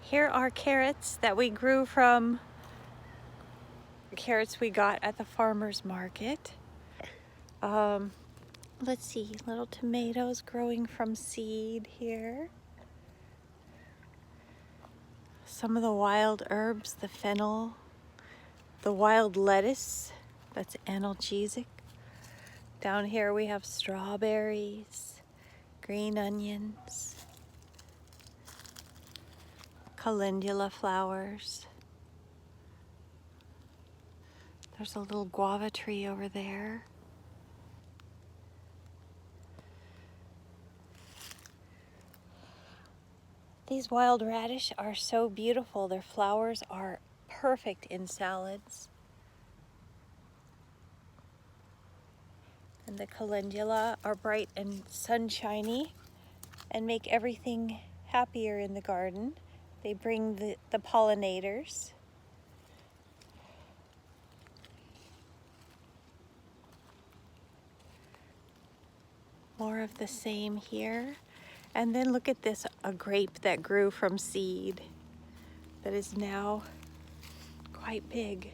Here are carrots that we grew from carrots we got at the farmer's market. Let's see, little tomatoes growing from seed here. Some of the wild herbs, the fennel, the wild lettuce, that's analgesic. Down here we have strawberries, green onions, calendula flowers. There's a little guava tree over there. These wild radish are so beautiful. Their flowers are perfect in salads. And the calendula are bright and sunshiny and make everything happier in the garden. They bring the pollinators. More of the same here. And then look at this, a grape that grew from seed that is now quite big.